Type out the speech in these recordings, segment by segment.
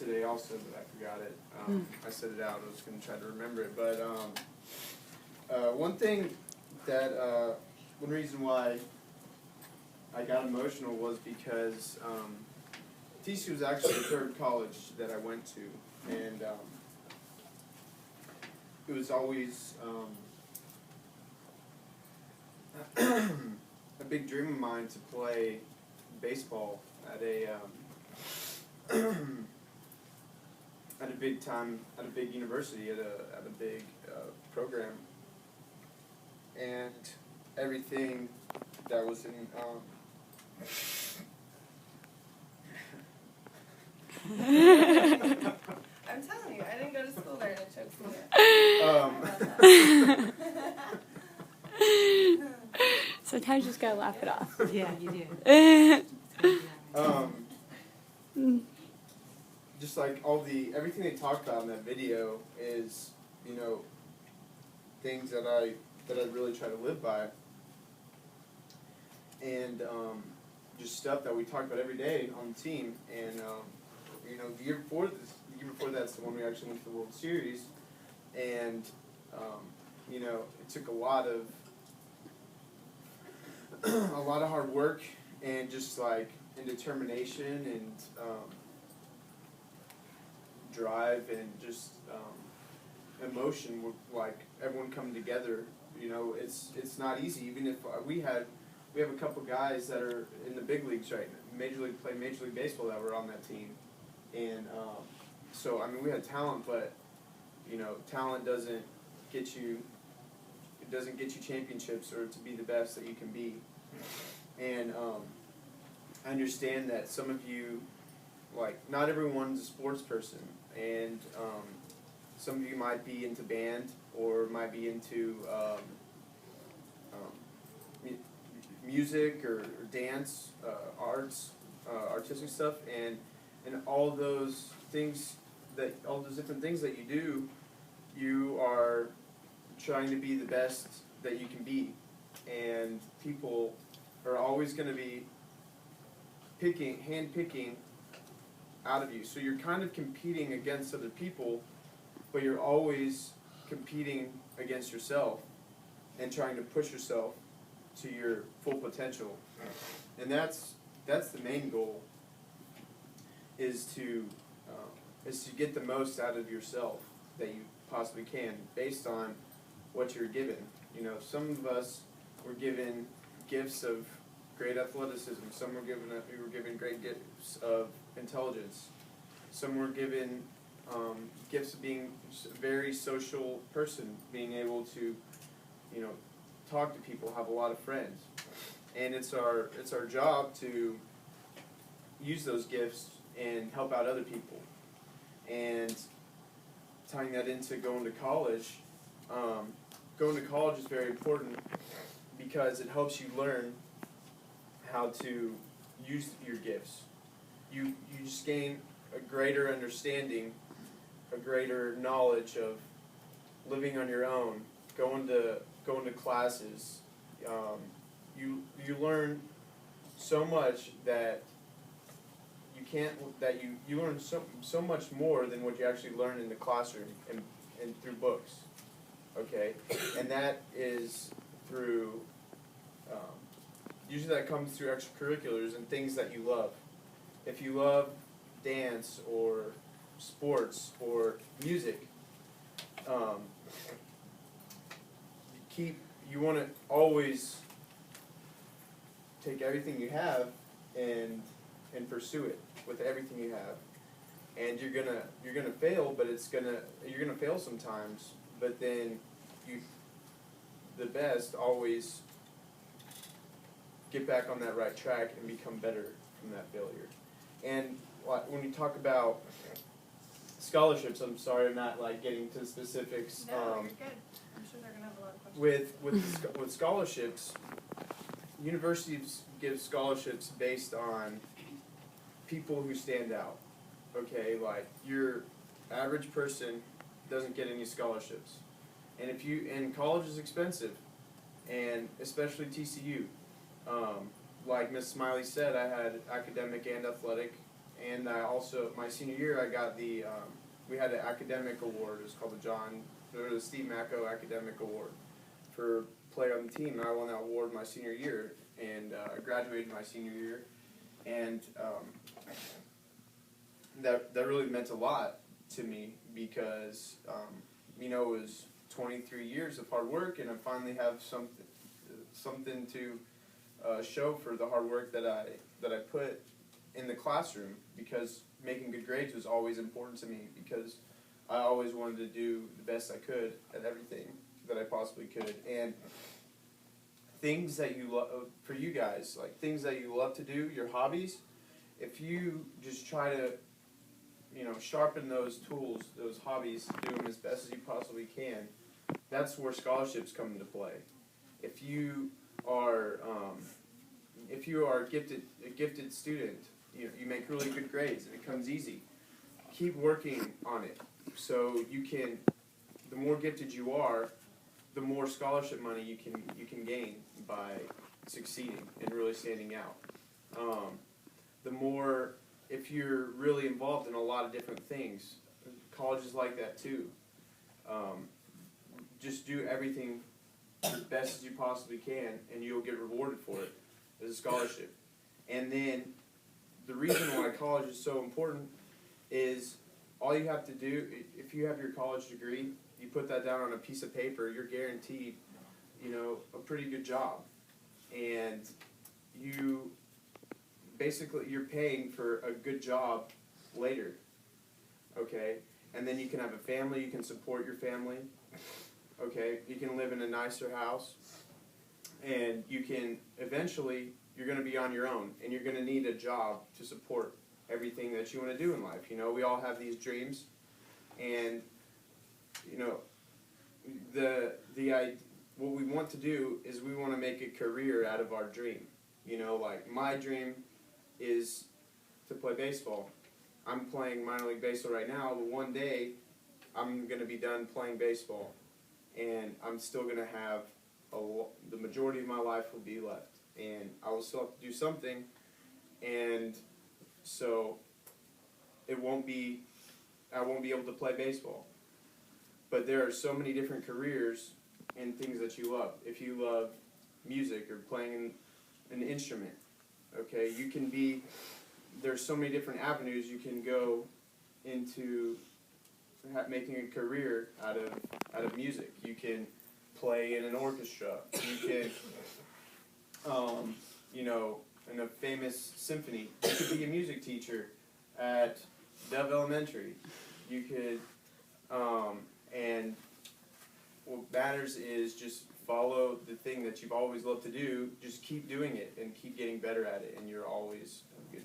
today also, but I forgot it. I said it out. I was going to try to remember it. But one thing that, one reason why I got emotional was because TC was actually the third college that I went to. And it was always a big dream of mine to play baseball at a at a big university, at a big program, and everything that was in. I'm telling you, I didn't go to school there, and it chokes me up. Sometimes you just gotta laugh it off. Yeah, you do. Just like everything they talked about in that video is, things that I really try to live by, and just stuff that we talk about every day on the team. And the year before that's the one we actually went to the World Series, and it took a lot of hard work and just and determination and drive and just emotion with everyone coming together. It's not easy. Even if we have a couple guys that are in the big leagues right now, Major League Baseball, that were on that team, and so we had talent, but talent doesn't get you championships or to be the best that you can be. And I understand that some of you, not everyone's a sports person, and some of you might be into band or might be into music or dance, arts, artistic stuff, and all those things all those different things that you do, you are trying to be the best that you can be, and people are always going to be hand-picking out of you. So you're kind of competing against other people, but you're always competing against yourself and trying to push yourself to your full potential. And that's the main goal, is to get the most out of yourself that you possibly can, based on what you're given. Some of us were given gifts of great athleticism. Some were given great gifts of intelligence. Some were given gifts of being a very social person, being able to, talk to people, have a lot of friends. And it's our job to use those gifts and help out other people. And tying that into going to college, is very important because it helps you learn how to use your gifts. You just gain a greater understanding, a greater knowledge of living on your own, going to classes. You learn so much that you learn so much more than what you actually learn in the classroom and through books. Okay, and that is through. Usually that comes through extracurriculars and things that you love. If you love dance or sports or music, you want to always take everything you have and pursue it with everything you have. And you're gonna fail, but you're gonna fail sometimes. But then the best always get back on that right track and become better from that failure. And when you talk about scholarships, I'm sorry I'm not getting to specifics. No, you're good. I'm sure they're gonna have a lot of questions. With scholarships, universities give scholarships based on people who stand out. Okay, your average person doesn't get any scholarships, and college is expensive, and especially TCU. Like Miss Smiley said, I had academic and athletic, And I also, my senior year, I got we had an academic award. It was called the Steve Macko Academic Award for player on the team. And I won that award my senior year, and I graduated my senior year, and that really meant a lot to me because it was 23 years of hard work, and I finally have something to show for the hard work that I put in the classroom, because making good grades was always important to me, because I always wanted to do the best I could at everything that I possibly could. And things that you love, for you guys, like things that you love to do, your hobbies, if you just try to sharpen those tools, those hobbies, do them as best as you possibly can, that's where scholarships come into play. If you are a gifted student, you make really good grades and it comes easy. Keep working on it, so you can. The more gifted you are, the more scholarship money you can gain by succeeding and really standing out. The more, if you're really involved in a lot of different things, college is like that too. Just do everything as best as you possibly can, and you'll get rewarded for it as a scholarship. And then the reason why college is so important is all you have to do, if you have your college degree, you put that down on a piece of paper, you're guaranteed, a pretty good job. And you're paying for a good job later, okay? And then you can have a family, you can support your family, okay? You can live in a nicer house, and you can eventually, you're going to be on your own, and you're going to need a job to support everything that you want to do in life. We all have these dreams, and what we want to do is we want to make a career out of our dream. Like my dream is to play baseball. I'm playing minor league baseball right now, but one day I'm going to be done playing baseball, and I'm still going to have the majority of my life will be left, and I will still have to do something, and so I won't be able to play baseball. But there are so many different careers and things that you love. If you love music or playing an instrument, okay, there's so many different avenues you can go into making a career out of music. You can play in an orchestra. You can, in a famous symphony. You could be a music teacher at Dove Elementary. You could, and what matters is just follow the thing that you've always loved to do. Just keep doing it and keep getting better at it, and you're always good.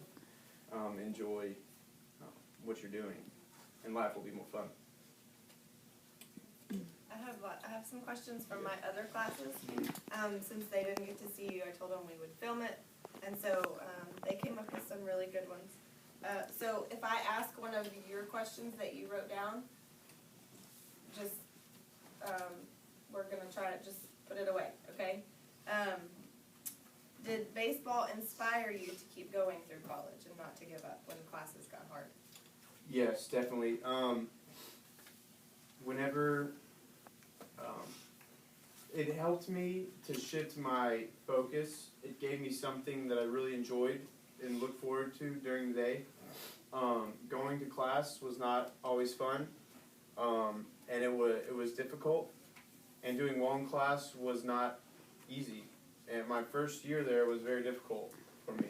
Enjoy what you're doing, and life will be more fun. I have some questions from my other classes. Since they didn't get to see you, I told them we would film it, and so they came up with some really good ones. So if I ask one of your questions that you wrote down, just we're gonna try to just put it away, okay? Did baseball inspire you to keep going through college and not to give up when classes got hard? Yes, definitely. Whenever it helped me to shift my focus, it gave me something that I really enjoyed and looked forward to during the day. Going to class was not always fun, and it was difficult, and doing well in class was not easy. And my first year there was very difficult for me.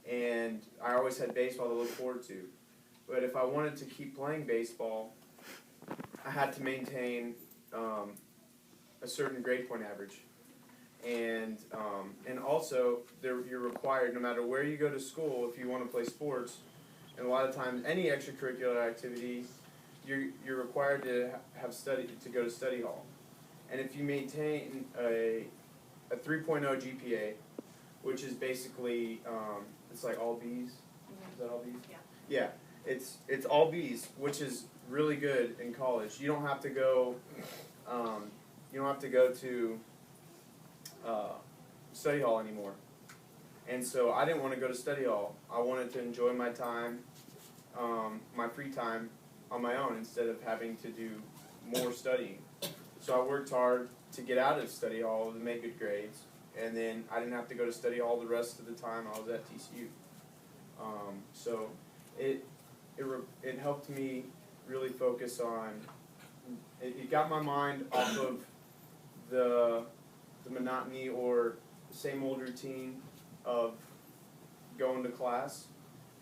And I always had baseball to look forward to. But if I wanted to keep playing baseball, I had to maintain a certain grade point average. And also, you're required, no matter where you go to school, if you want to play sports, and a lot of times any extracurricular activity, you're required to go to study hall. And if you maintain a 3.0 GPA, which is basically, it's like all B's. Is that all B's? Yeah. Yeah, it's all B's, which is really good in college. You don't have to go, to study hall anymore. And so I didn't want to go to study hall. I wanted to enjoy my time, my free time, on my own instead of having to do more studying. So I worked hard to get out of study hall to make good grades, and then I didn't have to go to study hall the rest of the time I was at TCU. So it helped me really focus on. It got my mind off of the monotony or same old routine of going to class,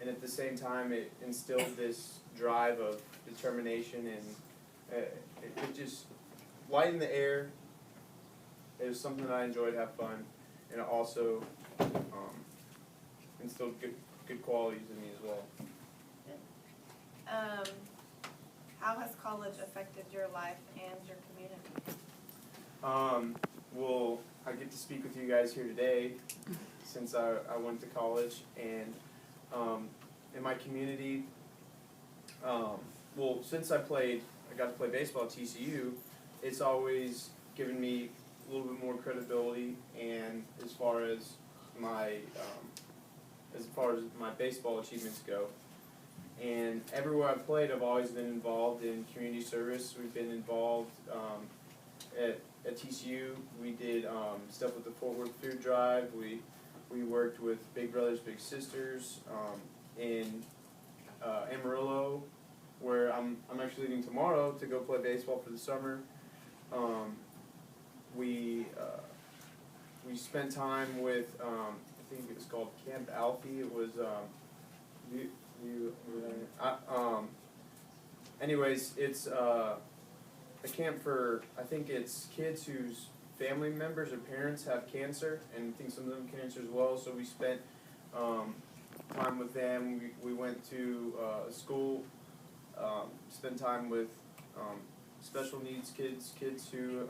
and at the same time it instilled this drive of determination, and it just lightened the air. It was something that I enjoyed, have fun, and it also instilled good qualities in me as well. How has college affected your life and your community? Well, I get to speak with you guys here today since I went to college, and in my community, well, since I got to play baseball at TCU, it's always given me a little bit more credibility, and as far as my baseball achievements go. And everywhere I've played, I've always been involved in community service. We've been involved at TCU. We did stuff with the Fort Worth Food Drive. We worked with Big Brothers Big Sisters in Amarillo, where I'm actually leaving tomorrow to go play baseball for the summer. We spent time with I think it was called Camp Alfie. It was anyways, it's a camp for, I think it's kids whose family members or parents have cancer, and I think some of them cancer as well. So we spent time with them. We went to a school, spent time with special needs kids who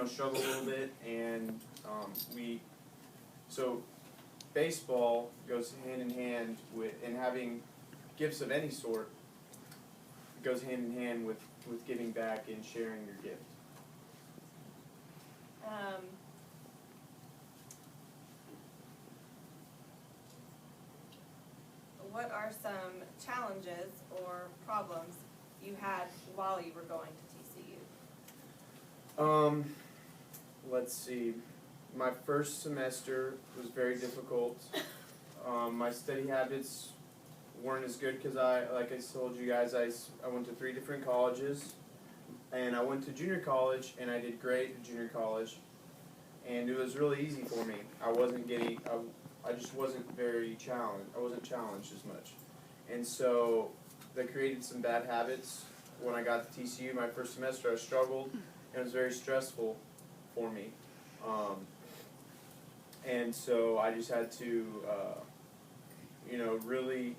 struggle a little bit, and so baseball goes hand in hand with, and having gifts of any sort goes hand in hand with giving back and sharing your gift. What are some challenges or problems you had while you were going to TCU? Let's see. My first semester was very difficult. My study habits weren't as good because like I told you guys, I went to 3 different colleges, and I went to junior college, and I did great at junior college, and it was really easy for me. I just wasn't very challenged. I wasn't challenged as much, and so that created some bad habits. When I got to TCU, my first semester, I struggled, and it was very stressful for me. And so I just had to, really,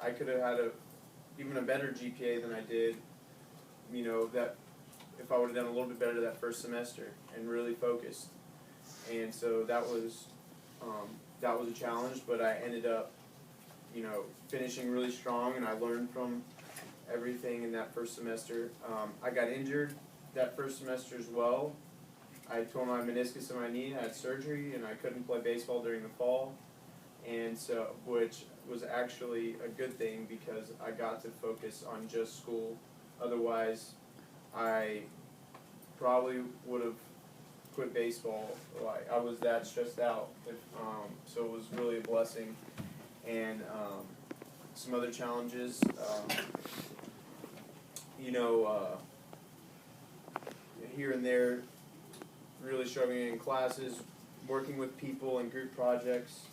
I could have had even a better GPA than I did, that if I would have done a little bit better that first semester and really focused. And so that was a challenge, but I ended up, finishing really strong, and I learned from everything in that first semester. I got injured that first semester as well. I tore my meniscus in my knee, I had surgery, and I couldn't play baseball during the fall, and so, which was actually a good thing because I got to focus on just school. Otherwise, I probably would have quit baseball. I was that stressed out, so it was really a blessing. And some other challenges, here and there, really struggling in classes, working with people in group projects,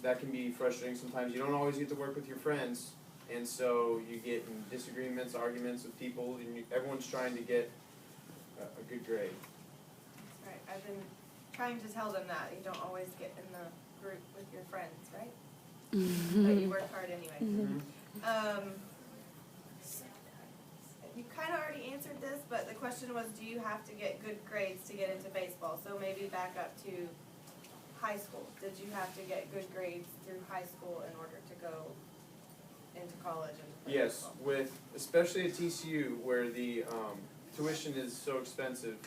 that can be frustrating sometimes. You don't always get to work with your friends, and so you get in disagreements, arguments with people, and everyone's trying to get a good grade. That's right. I've been trying to tell them that you don't always get in the group with your friends, right? But you work hard anyway. Mm-hmm. You kind of already answered this, but the question was, do you have to get good grades to get into baseball? So maybe back up to high school. Did you have to get good grades through high school in order to go into college and play Yes, baseball? especially at TCU, where the tuition is so expensive.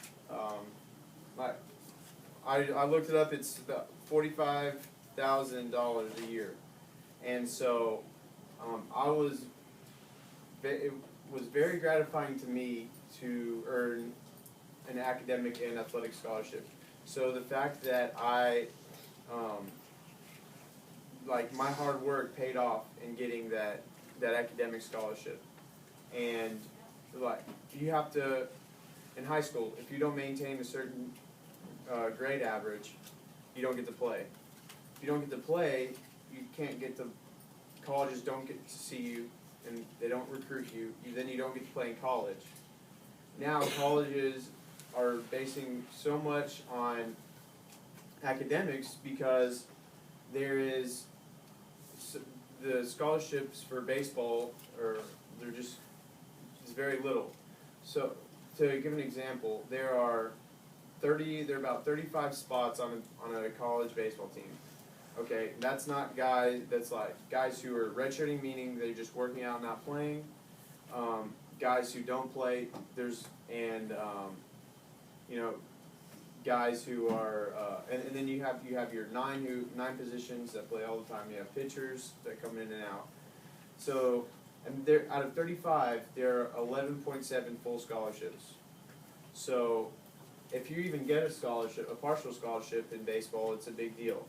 I looked it up. It's about $45,000 a year, and so it was very gratifying to me to earn an academic and athletic scholarship. So the fact that like my hard work paid off in getting that academic scholarship, and like you have to in high school, if you don't maintain a certain grade average, you don't get to play. If you don't get to play, you can't get to colleges don't get to see you, and they don't recruit you. Then you don't get to play in college. Now colleges are basing so much on academics because there is the scholarships for baseball it's very little. So to give an example, there are about 35 spots on a college baseball team. Okay, that's not guys. That's like guys who are redshirting, meaning they're just working out, not playing. Guys who don't play. Guys who are, and then you have your nine positions that play all the time. You have pitchers that come in and out. So, and there out of 35, there are 11.7 full scholarships. So, if you even get a partial scholarship in baseball, it's a big deal.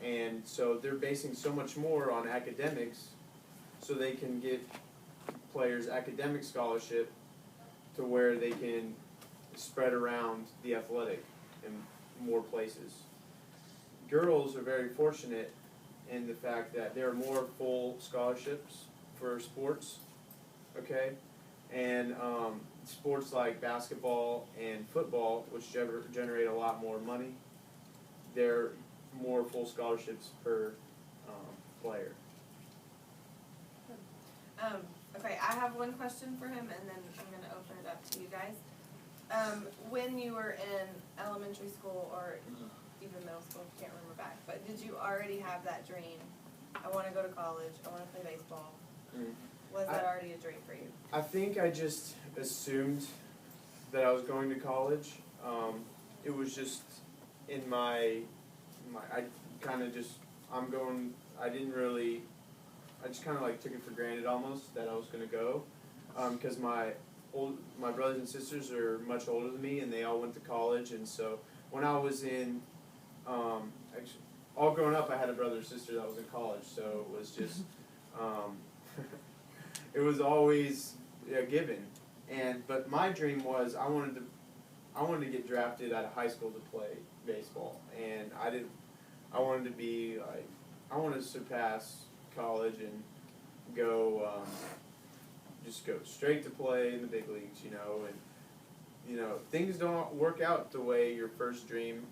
And so they're basing so much more on academics, so they can get players academic scholarship to where they can spread around the athletic in more places. Girls are very fortunate in the fact that there are more full scholarships for sports, okay? And sports like basketball and football, which generate a lot more money, there are more full scholarships per player. Okay, I have one question for him, and then I'm going to open it up to you guys. When you were in elementary school or even middle school, can't remember back, but did you already have that dream? I want to go to college. I want to play baseball. Was that already a dream for you? I think I just assumed that I was going to college. It was just in I just kind of like took it for granted almost that I was going to go, because my brothers and sisters are much older than me, and they all went to college. And so when I was in, all growing up, I had a brother or sister that was in college, so it was just, it was always a given. But my dream was I wanted to get drafted out of high school to play baseball, and I wanted to be like, I wanted to surpass college and just go straight to play in the big leagues, and things don't work out the way your first dream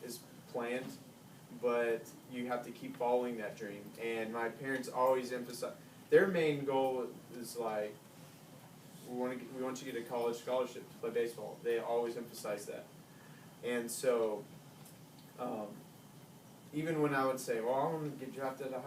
is planned, but you have to keep following that dream. And my parents always emphasize their main goal is like, we want you to get a college scholarship to play baseball. They always emphasize that. And so even when I would say, well, I want to get drafted out of high